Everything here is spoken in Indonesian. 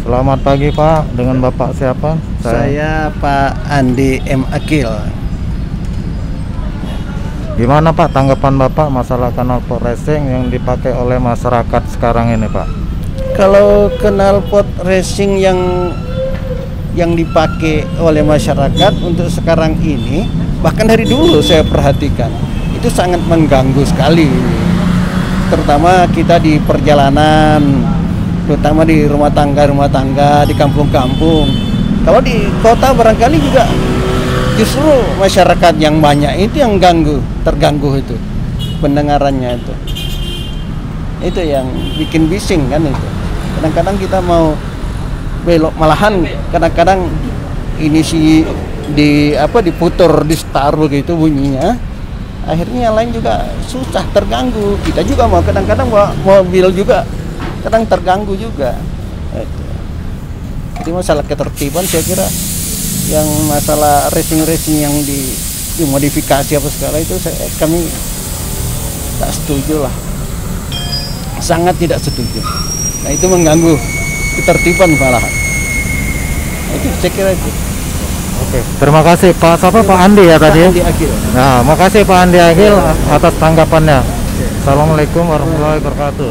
Selamat pagi Pak, dengan Bapak siapa? Saya Pak Andi M. Akil. Gimana Pak tanggapan Bapak masalah knalpot racing yang dipakai oleh masyarakat sekarang ini Pak? Kalau knalpot racing yang dipakai oleh masyarakat untuk sekarang ini, bahkan dari dulu saya perhatikan, itu sangat mengganggu sekali. Terutama kita di perjalanan, terutama di rumah tangga, di kampung-kampung. Kalau di kota barangkali juga justru masyarakat yang banyak itu yang terganggu itu pendengarannya itu. Itu yang bikin bising kan itu. Kadang-kadang kita mau belok, malahan kadang-kadang ini sih diputar, di start begitu bunyinya. Akhirnya yang lain juga susah, terganggu. Kita juga mau kadang-kadang mobil juga kadang terganggu juga. Jadi masalah ketertiban saya kira yang masalah racing yang dimodifikasi apa segala itu kami tak setuju lah, sangat tidak setuju. Nah itu mengganggu ketertiban malahan. Itu saya kira itu. Oke, terima kasih Pak. Siapa Pak Andi ya tadi? Andi Akil. Nah, makasih Pak Andi Akil atas tanggapannya. Assalamualaikum warahmatullahi wabarakatuh.